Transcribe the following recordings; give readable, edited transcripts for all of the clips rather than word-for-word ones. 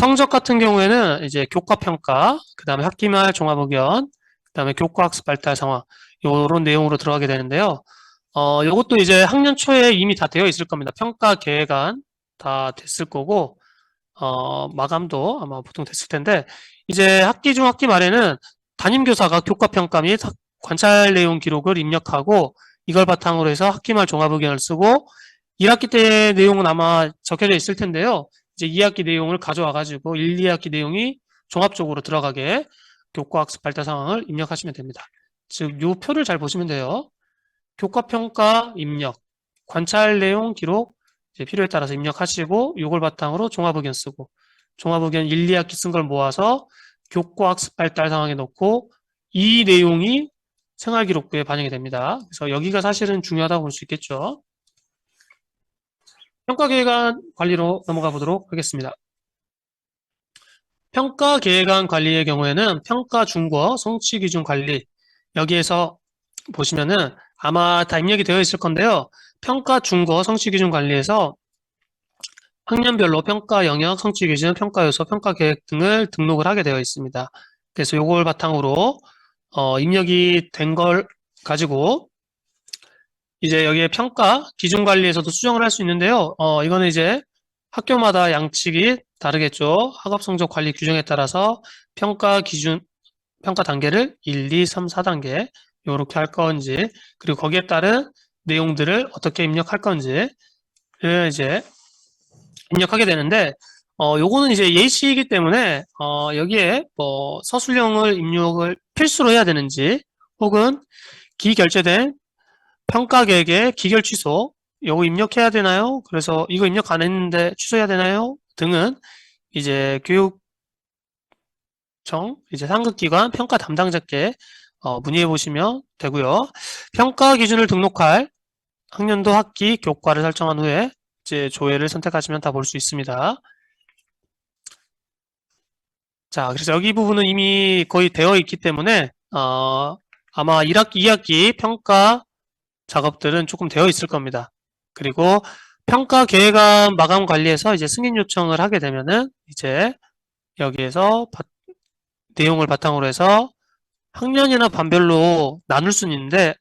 성적 같은 경우에는 이제 교과평가, 그 다음에 학기말 종합의견, 그 다음에 교과학습 발달 상황, 요런 내용으로 들어가게 되는데요. 요것도 이제 학년 초에 이미 다 되어 있을 겁니다. 평가 계획안 다 됐을 거고, 마감도 아마 보통 됐을 텐데, 이제 학기 중 학기 말에는 담임교사가 교과평가 및 관찰 내용 기록을 입력하고, 이걸 바탕으로 해서 학기말 종합의견을 쓰고, 1학기 때 내용은 아마 적혀져 있을 텐데요. 이제 2학기 내용을 가져와가지고 1, 2학기 내용이 종합적으로 들어가게 교과학습 발달 상황을 입력하시면 됩니다. 즉, 요 표를 잘 보시면 돼요. 교과평가 입력, 관찰 내용 기록, 이제 필요에 따라서 입력하시고, 요걸 바탕으로 종합의견 쓰고, 종합의견 1, 2학기 쓴 걸 모아서 교과학습 발달 상황에 넣고, 이 내용이 생활기록부에 반영이 됩니다. 그래서 여기가 사실은 중요하다고 볼 수 있겠죠. 평가계획안 관리로 넘어가 보도록 하겠습니다. 평가계획안 관리의 경우에는 평가 준거, 성취기준 관리, 여기에서 보시면은 아마 다 입력이 되어 있을 건데요. 평가 준거, 성취기준 관리에서 학년별로 평가 영역, 성취기준, 평가 요소, 평가 계획 등을 등록을 하게 되어 있습니다. 그래서 요걸 바탕으로 입력이 된 걸 가지고 이제 여기에 평가 기준 관리에서도 수정을 할 수 있는데요. 이거는 이제 학교마다 양측이 다르겠죠. 학업 성적 관리 규정에 따라서 평가 기준, 평가 단계를 1, 2, 3, 4단계 요렇게 할 건지, 그리고 거기에 따른 내용들을 어떻게 입력할 건지를 이제 입력하게 되는데, 요거는 이제 예시이기 때문에, 여기에 뭐 서술형을 입력을 필수로 해야 되는지, 혹은 기결제된 평가 계획의 기결 취소, 요거 입력해야 되나요? 그래서 이거 입력 안 했는데 취소해야 되나요? 등은 이제 교육청, 이제 상급기관 평가 담당자께 문의해 보시면 되고요. 평가 기준을 등록할 학년도 학기 교과를 설정한 후에 이제 조회를 선택하시면 다 볼 수 있습니다. 자, 그래서 여기 부분은 이미 거의 되어 있기 때문에 아마 1학기, 2학기 평가 작업들은 조금 되어 있을 겁니다. 그리고 평가 계획안 마감 관리에서 이제 승인 요청을 하게 되면은 이제 여기에서 내용을 바탕으로 해서 학년이나 반별로 나눌 수는 있는데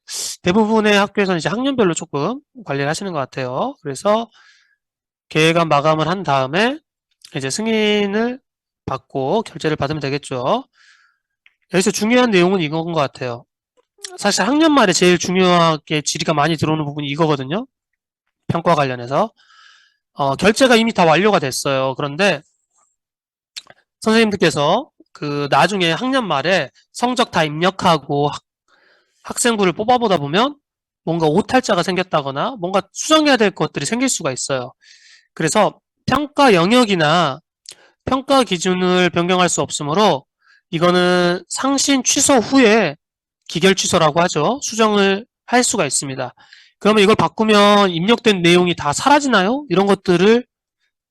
대부분의 학교에서는 이제 학년별로 조금 관리를 하시는 것 같아요. 그래서 계획안 마감을 한 다음에 이제 승인을 받고 결제를 받으면 되겠죠. 여기서 중요한 내용은 이건 것 같아요. 사실 학년 말에 제일 중요하게 질의가 많이 들어오는 부분이 이거거든요. 평가 관련해서. 결제가 이미 다 완료가 됐어요. 그런데 선생님들께서 그 나중에 학년 말에 성적 다 입력하고 학생부를 뽑아보다 보면 뭔가 오탈자가 생겼다거나 뭔가 수정해야 될 것들이 생길 수가 있어요. 그래서 평가 영역이나 평가 기준을 변경할 수 없으므로 이거는 상신 취소 후에 기결 취소라고 하죠. 수정을 할 수가 있습니다. 그러면 이걸 바꾸면 입력된 내용이 다 사라지나요? 이런 것들을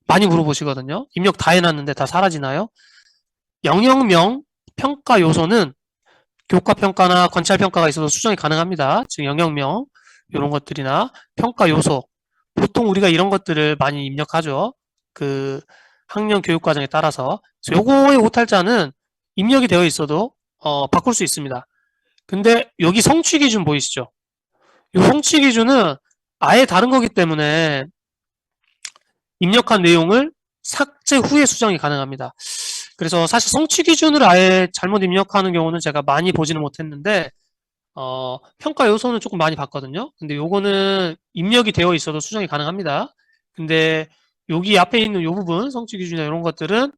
많이 물어보시거든요. 입력 다 해놨는데 다 사라지나요? 영역명 평가 요소는 교과평가나 관찰평가가 있어서 수정이 가능합니다. 즉 영역명 이런 것들이나 평가 요소, 보통 우리가 이런 것들을 많이 입력하죠. 그 학년 교육과정에 따라서. 그래서 요거의 오탈자는 입력이 되어 있어도 바꿀 수 있습니다. 근데 여기 성취 기준 보이시죠? 이 성취 기준은 아예 다른 거기 때문에 입력한 내용을 삭제 후에 수정이 가능합니다. 그래서 사실 성취 기준을 아예 잘못 입력하는 경우는 제가 많이 보지는 못했는데 평가 요소는 조금 많이 봤거든요. 근데 요거는 입력이 되어 있어도 수정이 가능합니다. 근데 여기 앞에 있는 요 부분 성취 기준이나 이런 것들은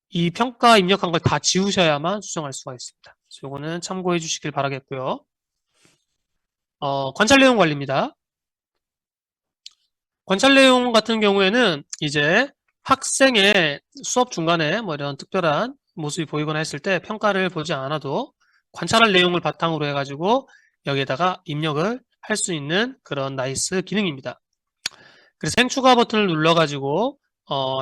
이 평가 입력한 걸 다 지우셔야만 수정할 수가 있습니다. 그래서 요거는 참고해 주시길 바라겠고요. 관찰 내용 관리입니다. 관찰 내용 같은 경우에는 이제 학생의 수업 중간에 뭐 이런 특별한 모습이 보이거나 했을 때 평가를 보지 않아도 관찰할 내용을 바탕으로 해가지고 여기에다가 입력을 할 수 있는 그런 나이스 기능입니다. 그래서 행추가 버튼을 눌러가지고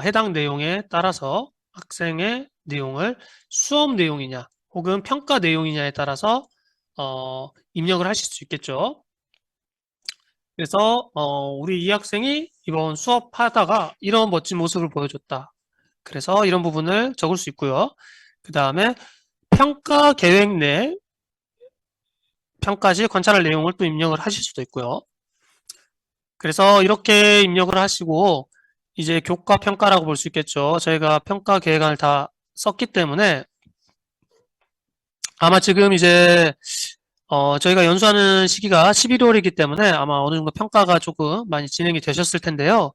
해당 내용에 따라서 학생의 내용을 수업 내용이냐 혹은 평가 내용이냐에 따라서 입력을 하실 수 있겠죠. 그래서 우리 이 학생이 이번 수업하다가 이런 멋진 모습을 보여줬다. 그래서 이런 부분을 적을 수 있고요. 그 다음에 평가 계획 내 평가 시 관찰할 내용을 또 입력을 하실 수도 있고요. 그래서 이렇게 입력을 하시고 이제 교과 평가라고 볼 수 있겠죠. 저희가 평가 계획안을 다 썼기 때문에 아마 지금 이제 저희가 연수하는 시기가 11월이기 때문에 아마 어느 정도 평가가 조금 많이 진행이 되셨을 텐데요.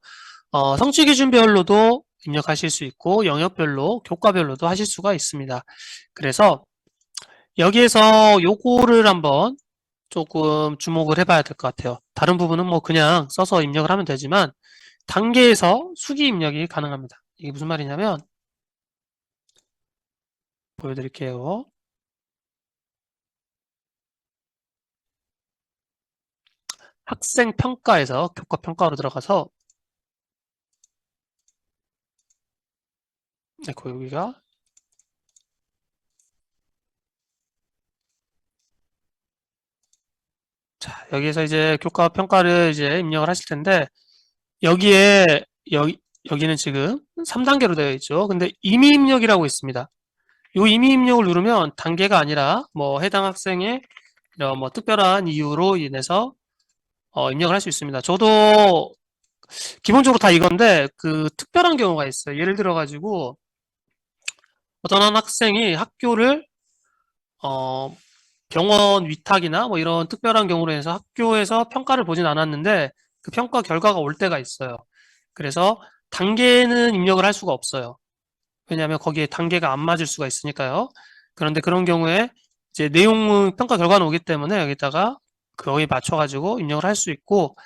성취 기준별로도 입력하실 수 있고 영역별로, 교과별로도 하실 수가 있습니다. 그래서 여기에서 요거를 한번 조금 주목을 해봐야 될 것 같아요. 다른 부분은 뭐 그냥 써서 입력을 하면 되지만 단계에서 수기 입력이 가능합니다. 이게 무슨 말이냐면 보여드릴게요. 학생 평가에서 교과 평가로 들어가서 네, 여기가 자, 여기에서 이제 교과 평가를 이제 입력을 하실 텐데 여기에 여기는 지금 3단계로 되어 있죠. 근데 임의 입력이라고 있습니다. 이 임의 입력을 누르면 단계가 아니라 뭐 해당 학생의 이런 뭐 특별한 이유로 인해서 입력을 할 수 있습니다. 저도 기본적으로 다 이건데 그 특별한 경우가 있어요. 예를 들어 가지고 어떤 한 학생이 학교를 어, 병원 위탁이나 뭐 이런 특별한 경우로 해서 학교에서 평가를 보진 않았는데 그 평가 결과가 올 때가 있어요. 그래서 단계는 입력을 할 수가 없어요. 왜냐하면 거기에 단계가 안 맞을 수가 있으니까요. 그런데 그런 경우에 이제 내용은 평가 결과는 오기 때문에 여기다가 거기에 맞춰가지고 입력을 할 수 있고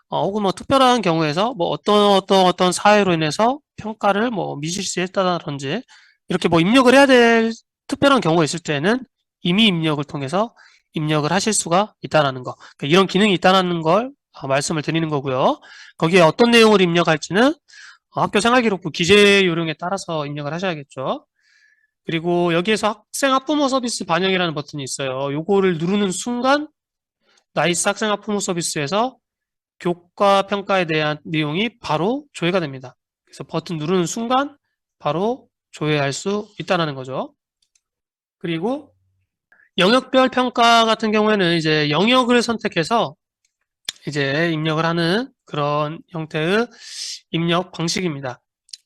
혹은 뭐 특별한 경우에서 뭐 어떤 사회로 인해서 평가를 뭐 미실시했다든지 이렇게 뭐 입력을 해야 될 특별한 경우가 있을 때는 임의 입력을 통해서 입력을 하실 수가 있다라는 거. 그러니까 이런 기능이 있다는 걸 말씀을 드리는 거고요. 거기에 어떤 내용을 입력할지는 학교 생활기록부 기재 요령에 따라서 입력을 하셔야겠죠. 그리고 여기에서 학생 학부모 서비스 반영이라는 버튼이 있어요. 요거를 누르는 순간 나이스 학생 학부모 서비스에서 교과 평가에 대한 내용이 바로 조회가 됩니다. 그래서 버튼 누르는 순간 바로 조회할 수 있다는 거죠. 그리고 영역별 평가 같은 경우에는 이제 영역을 선택해서 이제 입력을 하는 그런 형태의 입력 방식입니다.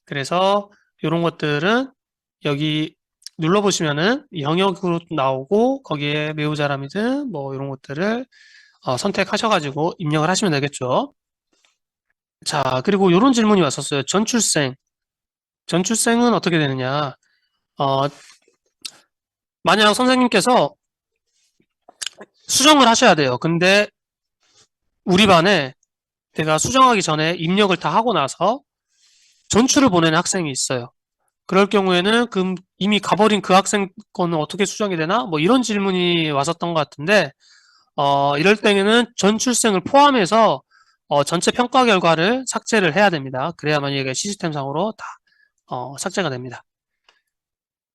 그래서 이런 것들은 여기 눌러보시면은 영역으로 나오고 거기에 매우 잘함이든 뭐 이런 것들을 선택하셔가지고 입력을 하시면 되겠죠. 자, 그리고 이런 질문이 왔었어요. 전출생. 전출생은 어떻게 되느냐? 어, 만약 선생님께서 수정을 하셔야 돼요. 근데 우리 반에 내가 수정하기 전에 입력을 다 하고 나서 전출을 보내는 학생이 있어요. 그럴 경우에는 이미 가버린 그 학생 거는 어떻게 수정이 되나? 뭐 이런 질문이 왔었던 것 같은데, 이럴 때는 전출생을 포함해서 전체 평가 결과를 삭제를 해야 됩니다. 그래야만 이게 시스템상으로 다 삭제가 됩니다.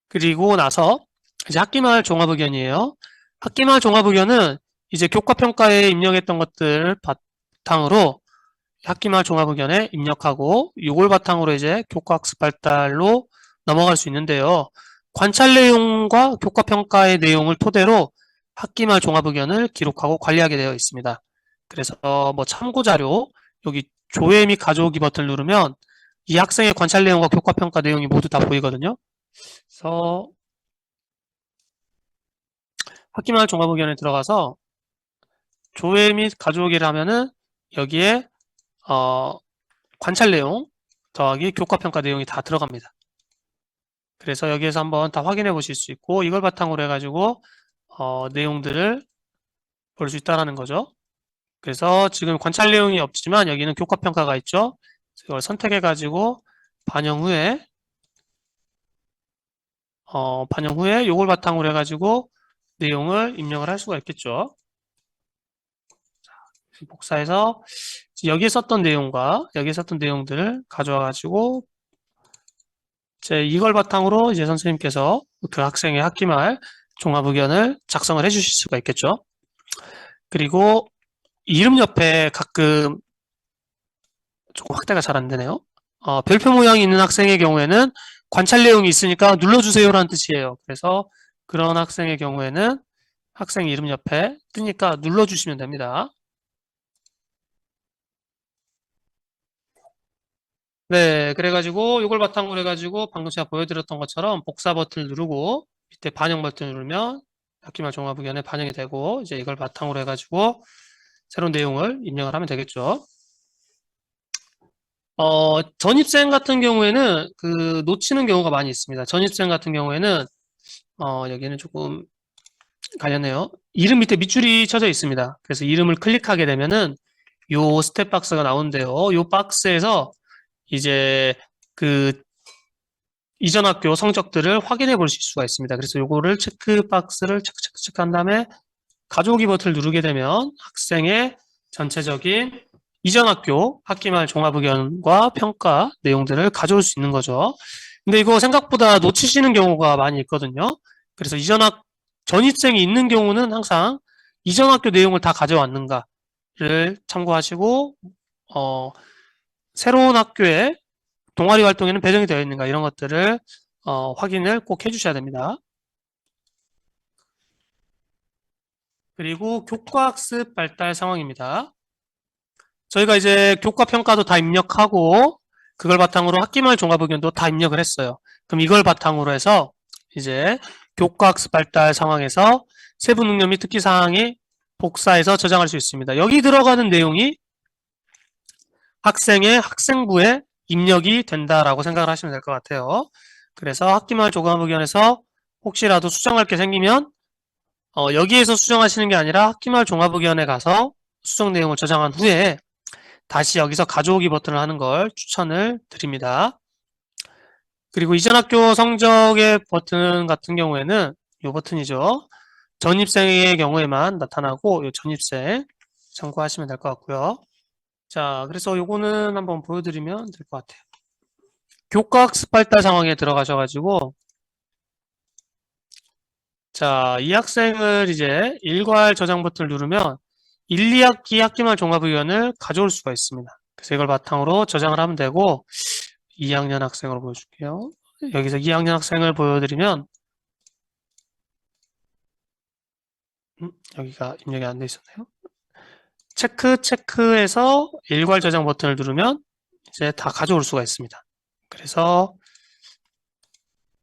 그리고 나서 이제 학기말 종합의견이에요. 학기말 종합의견은 이제 교과평가에 입력했던 것들 바탕으로 학기말 종합의견에 입력하고 이걸 바탕으로 이제 교과학습 발달로 넘어갈 수 있는데요. 관찰 내용과 교과평가의 내용을 토대로 학기말 종합의견을 기록하고 관리하게 되어 있습니다. 그래서 뭐 참고자료 여기 조회 및 가져오기 버튼을 누르면 이 학생의 관찰 내용과 교과평가 내용이 모두 다 보이거든요. 그래서 학기말 종합의견에 들어가서 조회 및 가져오기를 하면은 여기에 어, 관찰 내용 더하기 교과평가 내용이 다 들어갑니다. 그래서 여기에서 한번 다 확인해 보실 수 있고 이걸 바탕으로 해가지고 내용들을 볼 수 있다는 거죠. 그래서 지금 관찰 내용이 없지만 여기는 교과평가가 있죠. 이걸 선택해 가지고 반영 후에 이걸 바탕으로 해가지고 내용을 입력을 할 수가 있겠죠. 복사해서 여기에 썼던 내용과 여기에 썼던 내용들을 가져와 가지고 이걸 바탕으로 이제 선생님께서 그 학생의 학기말 종합의견을 작성을 해 주실 수가 있겠죠. 그리고 이름 옆에 가끔 조금 확대가 잘 안 되네요. 별표 모양이 있는 학생의 경우에는 관찰 내용이 있으니까 눌러주세요라는 뜻이에요. 그래서 그런 학생의 경우에는 학생 이름 옆에 뜨니까 눌러주시면 됩니다. 네, 그래가지고 이걸 바탕으로 해가지고 방금 제가 보여드렸던 것처럼 복사 버튼을 누르고 밑에 반영 버튼을 누르면 학기말 종합의견에 반영이 되고 이제 이걸 바탕으로 해가지고 새로운 내용을 입력을 하면 되겠죠. 전입생 같은 경우에는 그 놓치는 경우가 많이 있습니다. 전입생 같은 경우에는 여기는 조금 가렸네요. 이름 밑에 밑줄이 쳐져 있습니다. 그래서 이름을 클릭하게 되면은 요 스텝 박스가 나오는데요. 요 박스에서 이제 그 이전 학교 성적들을 확인해 보실 수가 있습니다. 그래서 요거를 체크 박스를 체크한 다음에 가져오기 버튼을 누르게 되면 학생의 전체적인 이전 학교 학기말 종합의견과 평가 내용들을 가져올 수 있는 거죠. 근데 이거 생각보다 놓치시는 경우가 많이 있거든요. 그래서 전입생이 있는 경우는 항상 이전 학교 내용을 다 가져왔는가를 참고하시고, 새로운 학교에 동아리 활동에는 배정이 되어 있는가 이런 것들을 확인을 꼭 해주셔야 됩니다. 그리고 교과학습 발달 상황입니다. 저희가 이제 교과 평가도 다 입력하고 그걸 바탕으로 학기말 종합의견도 다 입력을 했어요. 그럼 이걸 바탕으로 해서 이제 교과학습 발달 상황에서 세부 능력 및 특기 사항이 복사해서 저장할 수 있습니다. 여기 들어가는 내용이 학생의 학생부에 입력이 된다라고 생각을 하시면 될 것 같아요. 그래서 학기말 종합의견에서 혹시라도 수정할 게 생기면 여기에서 수정하시는 게 아니라 학기말 종합의견에 가서 수정 내용을 저장한 후에 다시 여기서 가져오기 버튼을 하는 걸 추천을 드립니다. 그리고 이전 학교 성적의 버튼 같은 경우에는 이 버튼이죠. 전입생의 경우에만 나타나고 이 전입생 참고하시면 될 것 같고요. 자, 그래서 요거는 한번 보여드리면 될 것 같아요. 교과학습 발달 상황에 들어가셔가지고 자, 이 학생을 이제 일괄 저장 버튼을 누르면 1, 2학기 학기말 종합의견을 가져올 수가 있습니다. 그래서 이걸 바탕으로 저장을 하면 되고 2학년 학생으로 보여줄게요. 여기서 2학년 학생을 보여드리면 여기가 입력이 안 돼 있었네요. 체크해서 일괄 저장 버튼을 누르면 이제 다 가져올 수가 있습니다. 그래서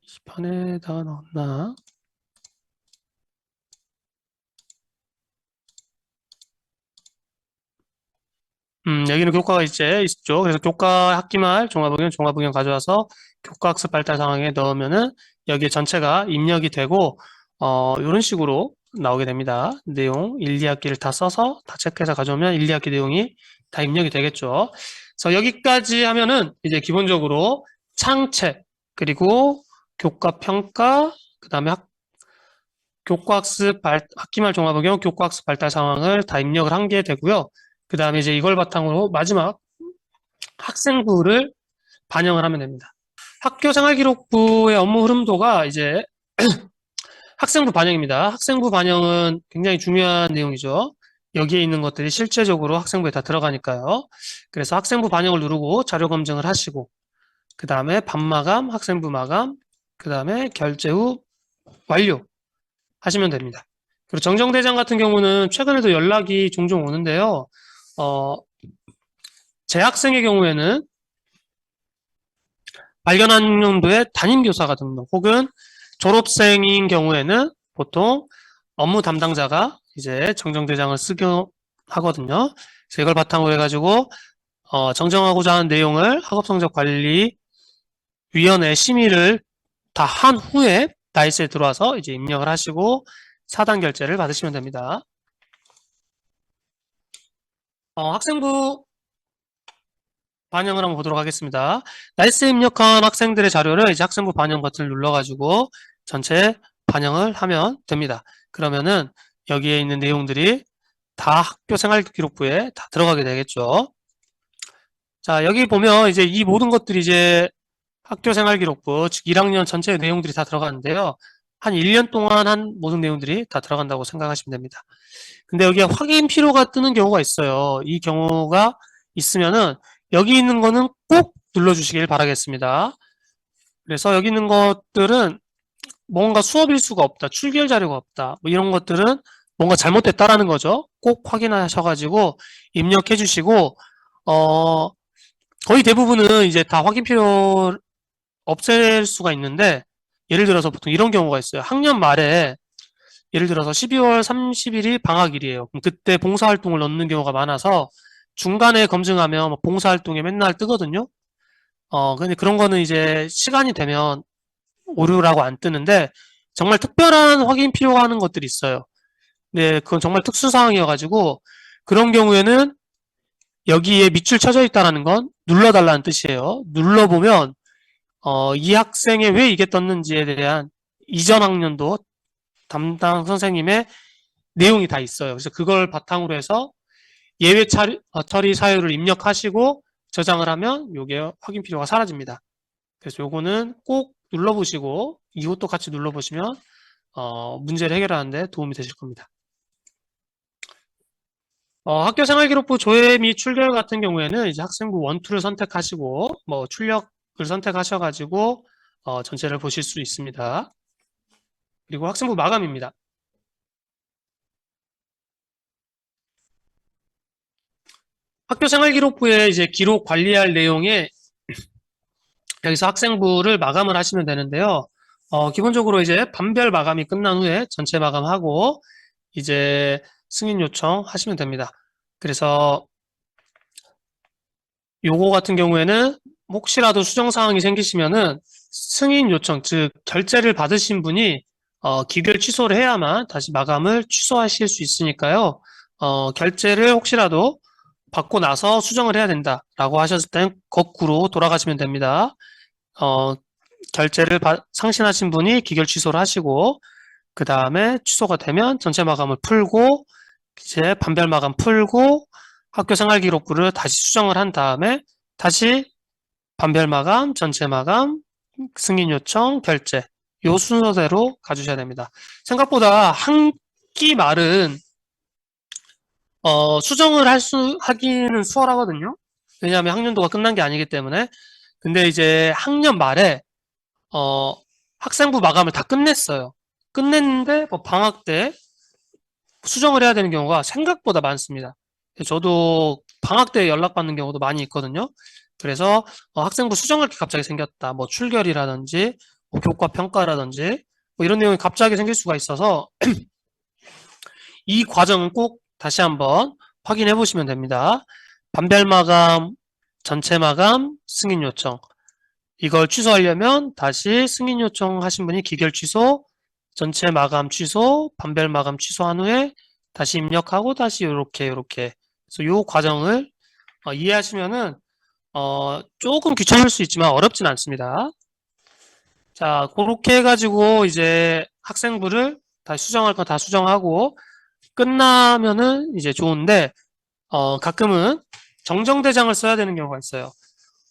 20편에다가 넣었나? 여기는 교과가 이제 있죠. 그래서 교과 학기말 종합의견 가져와서 교과학습 발달 상황에 넣으면은 여기에 전체가 입력이 되고, 이런 식으로 나오게 됩니다. 내용 1, 2학기를 다 써서 다 체크해서 가져오면 1, 2학기 내용이 다 입력이 되겠죠. 그래서 여기까지 하면은 이제 기본적으로 창체, 그리고 교과 평가, 그 다음에 학기말 종합의견 교과학습 발달 상황을 다 입력을 한 게 되고요. 그 다음에 이제 이걸 바탕으로 마지막 학생부를 반영을 하면 됩니다. 학교생활기록부의 업무 흐름도가 이제 학생부 반영입니다. 학생부 반영은 굉장히 중요한 내용이죠. 여기에 있는 것들이 실제적으로 학생부에 다 들어가니까요. 그래서 학생부 반영을 누르고 자료 검증을 하시고 그 다음에 반마감, 학생부 마감, 그 다음에 결제 후 완료 하시면 됩니다. 그리고 정정대장 같은 경우는 최근에도 연락이 종종 오는데요. 재학생의 경우에는 발견한 연도에 담임교사가 등록 혹은 졸업생인 경우에는 보통 업무 담당자가 이제 정정대장을 쓰게 하거든요. 그래서 이걸 바탕으로 해가지고 정정하고자 하는 내용을 학업성적관리위원회 심의를 다 한 후에 다이스에 들어와서 이제 입력을 하시고 사단 결제를 받으시면 됩니다. 학생부 반영을 한번 보도록 하겠습니다. 나이스에 입력한 학생들의 자료를 이제 학생부 반영 버튼을 눌러가지고 전체 반영을 하면 됩니다. 그러면은 여기에 있는 내용들이 다 학교 생활기록부에 다 들어가게 되겠죠. 자, 여기 보면 이제 이 모든 것들이 이제 학교 생활기록부, 즉 1학년 전체 내용들이 다 들어가는데요. 한 1년 동안 한 모든 내용들이 다 들어간다고 생각하시면 됩니다. 근데 여기에 확인 필요가 뜨는 경우가 있어요. 이 경우가 있으면은 여기 있는 거는 꼭 눌러주시길 바라겠습니다. 그래서 여기 있는 것들은 뭔가 수업 일수가 없다, 출결 자료가 없다, 뭐 이런 것들은 뭔가 잘못됐다라는 거죠. 꼭 확인하셔가지고 입력해 주시고, 거의 대부분은 이제 다 확인표 없앨 수가 있는데, 예를 들어서 보통 이런 경우가 있어요. 학년 말에 예를 들어서 12월 30일이 방학일이에요. 그럼 그때 봉사활동을 넣는 경우가 많아서 중간에 검증하면 뭐 봉사활동에 맨날 뜨거든요. 근데 그런 거는 이제 시간이 되면 오류라고 안 뜨는데 정말 특별한 확인 필요가 하는 것들이 있어요. 네, 그건 정말 특수 상황이어가지고 그런 경우에는 여기에 밑줄 쳐져 있다는 건 눌러달라는 뜻이에요. 눌러보면 이 학생의 왜 이게 떴는지에 대한 이전 학년도 담당 선생님의 내용이 다 있어요. 그래서 그걸 바탕으로 해서 예외 처리 사유를 입력하시고 저장을 하면 이게 확인 필요가 사라집니다. 그래서 요거는 꼭 눌러보시고 이것도 같이 눌러보시면 문제를 해결하는데 도움이 되실 겁니다. 학교생활기록부 조회 및 출결 같은 경우에는 이제 학생부 1, 2를 선택하시고 뭐 출력을 선택하셔가지고 전체를 보실 수 있습니다. 그리고 학생부 마감입니다. 학교생활기록부에 이제 기록 관리할 내용에 여기서 학생부를 마감을 하시면 되는데요. 기본적으로 이제 반별 마감이 끝난 후에 전체 마감하고 이제 승인 요청 하시면 됩니다. 그래서 요거 같은 경우에는 혹시라도 수정 사항이 생기시면은 승인 요청, 즉 결제를 받으신 분이 기결 취소를 해야만 다시 마감을 취소하실 수 있으니까요. 결제를 혹시라도 받고 나서 수정을 해야 된다라고 하셨을 땐 거꾸로 돌아가시면 됩니다. 결제를 상신하신 분이 기결 취소를 하시고 그 다음에 취소가 되면 전체 마감을 풀고 이제 반별 마감 풀고 학교 생활기록부를 다시 수정을 한 다음에 다시 반별 마감, 전체 마감, 승인 요청, 결제 요 순서대로 가주셔야 됩니다. 생각보다 한 기 말은 수정을 하기는 수월하거든요. 왜냐하면 학년도가 끝난 게 아니기 때문에. 근데 이제 학년 말에 학생부 마감을 다 끝냈어요. 끝냈는데 뭐 방학 때 수정을 해야 되는 경우가 생각보다 많습니다. 저도 방학 때 연락받는 경우도 많이 있거든요. 그래서 학생부 수정할 게 갑자기 생겼다. 뭐 출결이라든지 뭐 교과 평가라든지 뭐 이런 내용이 갑자기 생길 수가 있어서 이 과정은 꼭 다시 한번 확인해 보시면 됩니다. 반별 마감, 전체 마감, 승인 요청. 이걸 취소하려면 다시 승인 요청하신 분이 기결 취소, 전체 마감 취소, 반별 마감 취소한 후에 다시 입력하고 다시 요렇게 그래서 요 과정을 이해하시면은 조금 귀찮을 수 있지만 어렵진 않습니다. 자, 그렇게 해가지고 이제 학생부를 다시 수정할 거 다 수정하고 끝나면은 이제 좋은데 가끔은 정정대장을 써야 되는 경우가 있어요.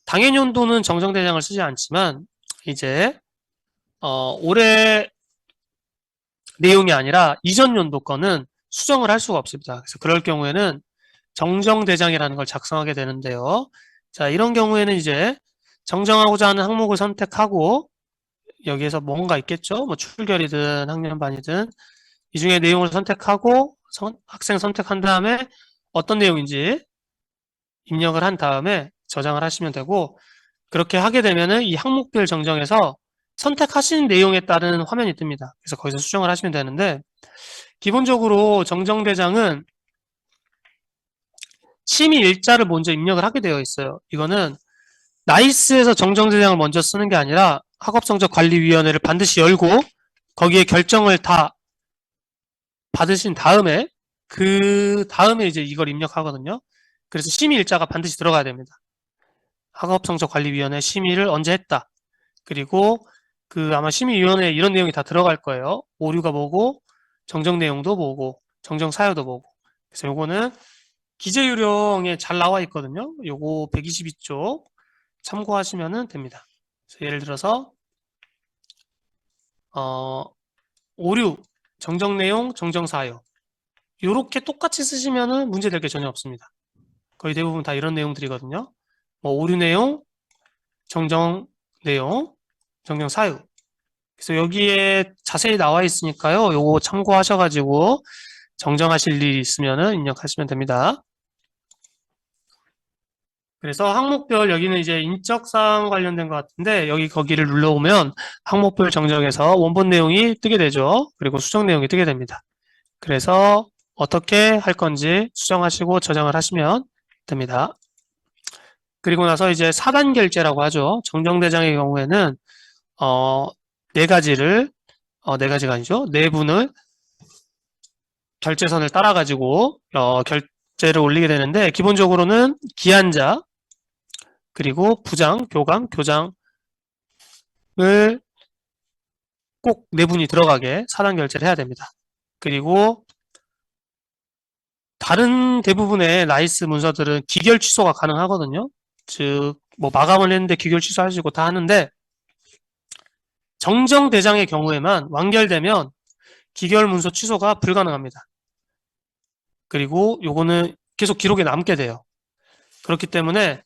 당해년도는 정정대장을 쓰지 않지만 이제 올해 내용이 아니라 이전 연도 거는 수정을 할 수가 없습니다. 그래서 그럴 경우에는 정정대장이라는 걸 작성하게 되는데요. 자, 이런 경우에는 이제 정정하고자 하는 항목을 선택하고 여기에서 뭔가 있겠죠? 뭐 출결이든 학년반이든 이 중에 내용을 선택하고 학생 선택한 다음에 어떤 내용인지 입력을 한 다음에 저장을 하시면 되고 그렇게 하게 되면은 이 항목별 정정에서 선택하신 내용에 따른 화면이 뜹니다. 그래서 거기서 수정을 하시면 되는데 기본적으로 정정대장은 심의 일자를 먼저 입력을 하게 되어 있어요. 이거는 나이스에서 정정대장을 먼저 쓰는 게 아니라 학업성적관리위원회를 반드시 열고 거기에 결정을 다 받으신 다음에 그 다음에 이제 이걸 입력하거든요. 그래서 심의 일자가 반드시 들어가야 됩니다. 학업성적관리위원회 심의를 언제 했다. 그리고 그 아마 심의위원회에 이런 내용이 다 들어갈 거예요. 오류가 뭐고 정정 내용도 뭐고 정정 사유도 뭐고. 그래서 요거는 기재요령에 잘 나와 있거든요. 요거 122쪽 참고하시면 됩니다. 그래서 예를 들어서 오류, 정정 내용, 정정 사유 요렇게 똑같이 쓰시면은 문제될 게 전혀 없습니다. 거의 대부분 다 이런 내용들이거든요. 뭐 오류 내용, 정정 내용, 정정 사유. 그래서 여기에 자세히 나와 있으니까요. 요거 참고하셔가지고 정정하실 일이 있으면은 입력하시면 됩니다. 그래서 항목별 여기는 이제 인적사항 관련된 것 같은데 여기 거기를 눌러오면 항목별 정정에서 원본 내용이 뜨게 되죠. 그리고 수정 내용이 뜨게 됩니다. 그래서 어떻게 할 건지 수정하시고 저장을 하시면 됩니다. 그리고 나서 이제 사단 결제라고 하죠. 정정대장의 경우에는 네 가지를 네 가지가 아니죠. 네 분을 결제선을 따라 가지고 결제를 올리게 되는데 기본적으로는 기한자 그리고 부장, 교감, 교장을 꼭 네 분이 들어가게 사단 결제를 해야 됩니다. 그리고 다른 대부분의 라이스 문서들은 기결 취소가 가능하거든요. 즉, 뭐 마감을 했는데 기결 취소하시고 다 하는데 정정대장의 경우에만 완결되면 기결 문서 취소가 불가능합니다. 그리고 요거는 계속 기록에 남게 돼요. 그렇기 때문에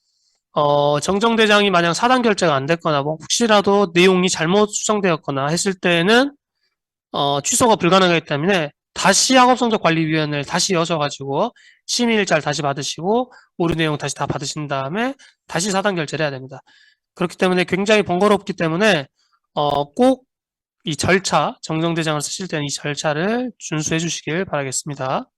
정정대장이 만약 사단 결제가 안 됐거나 뭐 혹시라도 내용이 잘못 수정되었거나 했을 때에는 취소가 불가능하기 때문에 다시 학업성적관리위원회를 다시 여셔가지고 심의일자를 다시 받으시고 오류 내용 다시 다 받으신 다음에 다시 사단 결제를 해야 됩니다. 그렇기 때문에 굉장히 번거롭기 때문에 꼭 이 절차, 정정대장을 쓰실 때는 이 절차를 준수해 주시길 바라겠습니다.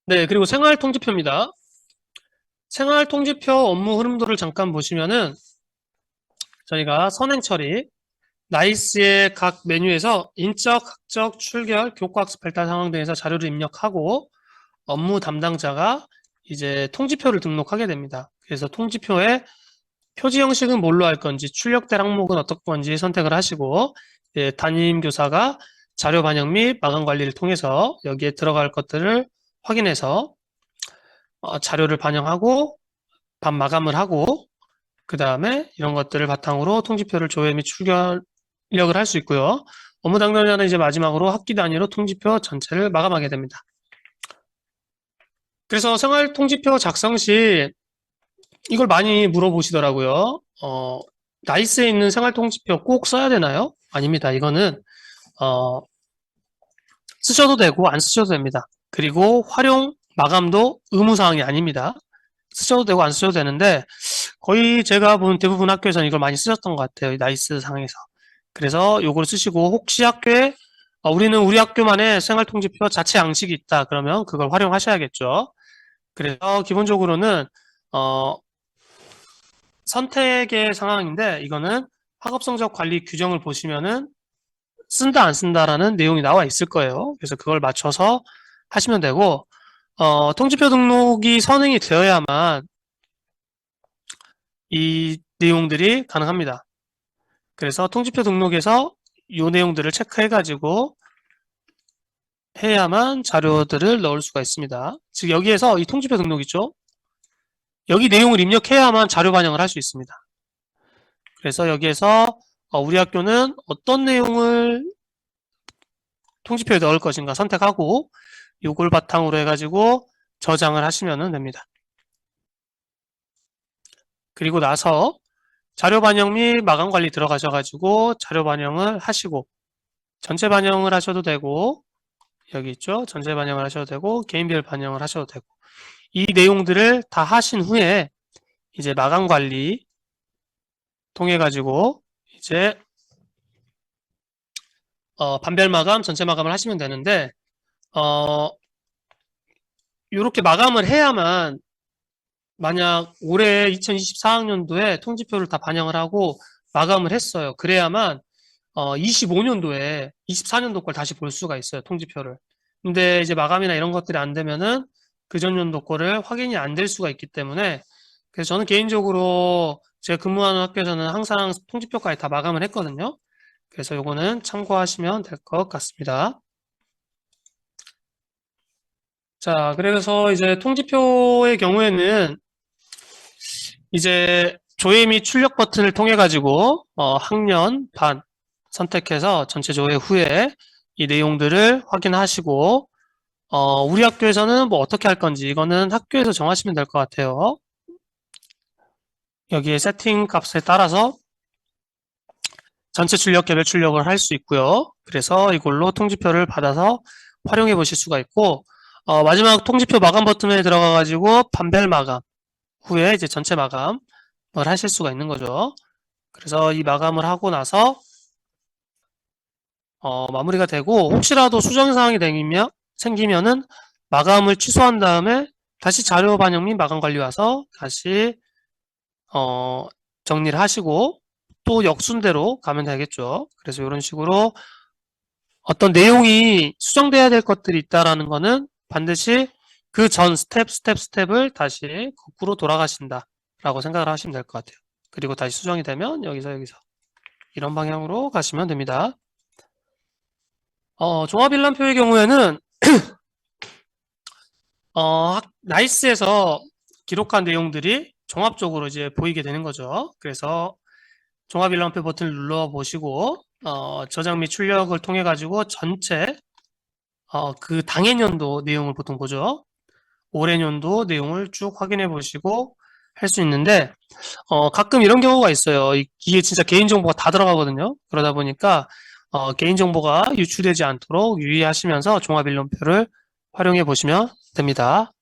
네, 그리고 생활통지표입니다. 생활통지표 업무 흐름도를 잠깐 보시면은 저희가 선행처리, 나이스의 각 메뉴에서 인적, 학적, 출결, 교과학습 발달 상황 등에서 자료를 입력하고 업무 담당자가 이제 통지표를 등록하게 됩니다. 그래서 통지표에 표지 형식은 뭘로 할 건지, 출력될 항목은 어떤 건지 선택을 하시고 담임 교사가 자료 반영 및 마감 관리를 통해서 여기에 들어갈 것들을 확인해서 자료를 반영하고 마감을 하고 그 다음에 이런 것들을 바탕으로 통지표를 조회 및 출력을 할 수 있고요. 업무 담당자는 이제 마지막으로 학기 단위로 통지표 전체를 마감하게 됩니다. 그래서 생활 통지표 작성 시 이걸 많이 물어보시더라고요. 나이스에 있는 생활 통지표 꼭 써야 되나요? 아닙니다. 이거는 쓰셔도 되고 안 쓰셔도 됩니다. 그리고 활용 마감도 의무사항이 아닙니다. 쓰셔도 되고 안 쓰셔도 되는데 거의 제가 본 대부분 학교에서는 이걸 많이 쓰셨던 것 같아요. 나이스 상에서. 그래서 요걸 쓰시고 혹시 학교에 우리는 우리 학교만의 생활통지표 자체 양식이 있다. 그러면 그걸 활용하셔야겠죠. 그래서 기본적으로는 선택의 상황인데 이거는 학업성적 관리 규정을 보시면은 쓴다 안 쓴다라는 내용이 나와 있을 거예요. 그래서 그걸 맞춰서 하시면 되고 통지표 등록이 선행이 되어야만 이 내용들이 가능합니다. 그래서 통지표 등록에서 이 내용들을 체크해가지고 해야만 자료들을 넣을 수가 있습니다. 즉 여기에서 이 통지표 등록 있죠? 여기 내용을 입력해야만 자료 반영을 할 수 있습니다. 그래서 여기에서 우리 학교는 어떤 내용을 통지표에 넣을 것인가 선택하고 이걸 바탕으로 해가지고 저장을 하시면 됩니다. 그리고 나서 자료 반영 및 마감 관리 들어가셔가지고 자료 반영을 하시고 전체 반영을 하셔도 되고 여기 있죠. 전체 반영을 하셔도 되고 개인별 반영을 하셔도 되고 이 내용들을 다 하신 후에 이제 마감 관리 통해 가지고 이제 반별 마감, 전체 마감을 하시면 되는데 이렇게 마감을 해야만 만약 올해 2024학년도에 통지표를 다 반영을 하고 마감을 했어요. 그래야만 25년도에 24년도 걸 다시 볼 수가 있어요. 통지표를. 근데 이제 마감이나 이런 것들이 안 되면은 그전 연도 거를 확인이 안 될 수가 있기 때문에 그래서 저는 개인적으로 제가 근무하는 학교에서는 항상 통지표까지 다 마감을 했거든요. 그래서 요거는 참고하시면 될 것 같습니다. 자, 그래서 이제 통지표의 경우에는 이제 조회 및 출력 버튼을 통해 가지고 학년, 반 선택해서 전체 조회 후에 이 내용들을 확인하시고 우리 학교에서는 뭐 어떻게 할 건지 이거는 학교에서 정하시면 될 것 같아요. 여기에 세팅 값에 따라서 전체 출력, 개별 출력을 할 수 있고요. 그래서 이걸로 통지표를 받아서 활용해 보실 수가 있고, 마지막 통지표 마감 버튼에 들어가가지고 반별 마감 후에 이제 전체 마감을 하실 수가 있는 거죠. 그래서 이 마감을 하고 나서 마무리가 되고 혹시라도 수정 사항이 생기면은 마감을 취소한 다음에 다시 자료 반영 및 마감 관리 와서 다시 어, 정리를 하시고 또 역순대로 가면 되겠죠. 그래서 이런 식으로 어떤 내용이 수정돼야 될 것들이 있다라는 거는 반드시 그 전 스텝을 다시 거꾸로 돌아가신다라고 생각을 하시면 될 것 같아요. 그리고 다시 수정이 되면 여기서 이런 방향으로 가시면 됩니다. 종합일람표의 경우에는 나이스에서 기록한 내용들이 종합적으로 이제 보이게 되는 거죠. 그래서 종합일람표 버튼을 눌러보시고 저장 및 출력을 통해 가지고 전체 그 당해년도 내용을 보통 보죠. 올해년도 내용을 쭉 확인해 보시고 할 수 있는데 가끔 이런 경우가 있어요. 이게 진짜 개인정보가 다 들어가거든요. 그러다 보니까 개인정보가 유출되지 않도록 유의하시면서 종합일람표를 활용해 보시면 됩니다.